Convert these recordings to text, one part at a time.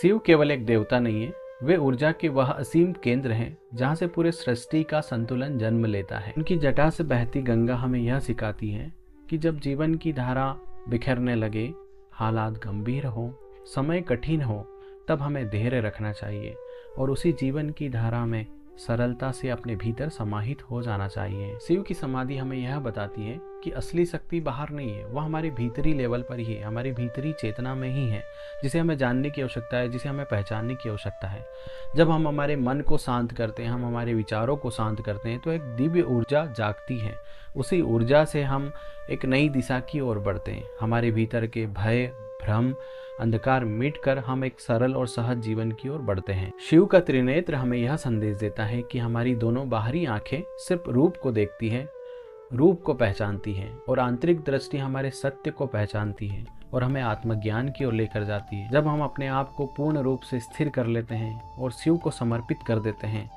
शिव केवल एक देवता नहीं है, वे ऊर्जा के वह असीम केंद्र हैं जहाँ से पूरे सृष्टि का संतुलन जन्म लेता है। उनकी जटा से बहती गंगा हमें यह सिखाती है कि जब जीवन की धारा बिखरने लगे, हालात गंभीर हो, समय कठिन हो, तब हमें धैर्य रखना चाहिए और उसी जीवन की धारा में सरलता से अपने भीतर समाहित हो जाना चाहिए। शिव की समाधि हमें यह बताती है कि असली शक्ति बाहर नहीं है, वह हमारे भीतरी लेवल पर ही है, हमारी भीतरी चेतना में ही है, जिसे हमें जानने की आवश्यकता है, जिसे हमें पहचानने की आवश्यकता है। जब हम हमारे मन को शांत करते हैं, हम हमारे विचारों को शांत करते हैं, तो एक दिव्य ऊर्जा जागती है। उसी ऊर्जा से हम एक नई दिशा की ओर बढ़ते हैं। हमारे भीतर के भय, भ्रम, अंधकार मिटकर हम एक सरल और सहज जीवन की ओर बढ़ते हैं। शिव का त्रिनेत्र हमें यह संदेश देता है कि हमारी दोनों बाहरी आंखें सिर्फ रूप को देखती है, रूप को पहचानती है, और आंतरिक दृष्टि हमारे सत्य को पहचानती है और हमें आत्मज्ञान की ओर लेकर जाती है। जब हम अपने आप को पूर्ण रूप से स्थिर कर लेते हैं और शिव को समर्पित कर देते हैं,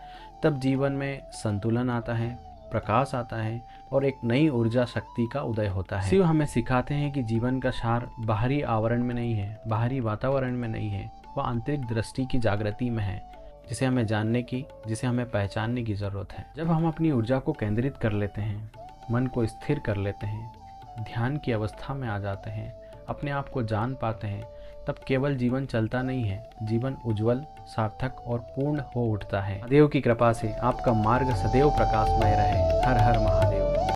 तब जीवन में संतुलन आता है, प्रकाश आता है और एक नई ऊर्जा शक्ति का उदय होता है। शिव हमें सिखाते हैं कि जीवन का सार बाहरी आवरण में नहीं है, बाहरी वातावरण में नहीं है, वह आंतरिक दृष्टि की जागृति में है, जिसे हमें जानने की, जिसे हमें पहचानने की जरूरत है। जब हम अपनी ऊर्जा को केंद्रित कर लेते हैं, मन को स्थिर कर लेते हैं, ध्यान की अवस्था में आ जाते हैं, अपने आप को जान पाते हैं, तब केवल जीवन चलता नहीं है, जीवन उज्जवल, सार्थक और पूर्ण हो उठता है। महादेव की कृपा से आपका मार्ग सदैव प्रकाशमय रहे। हर हर महादेव।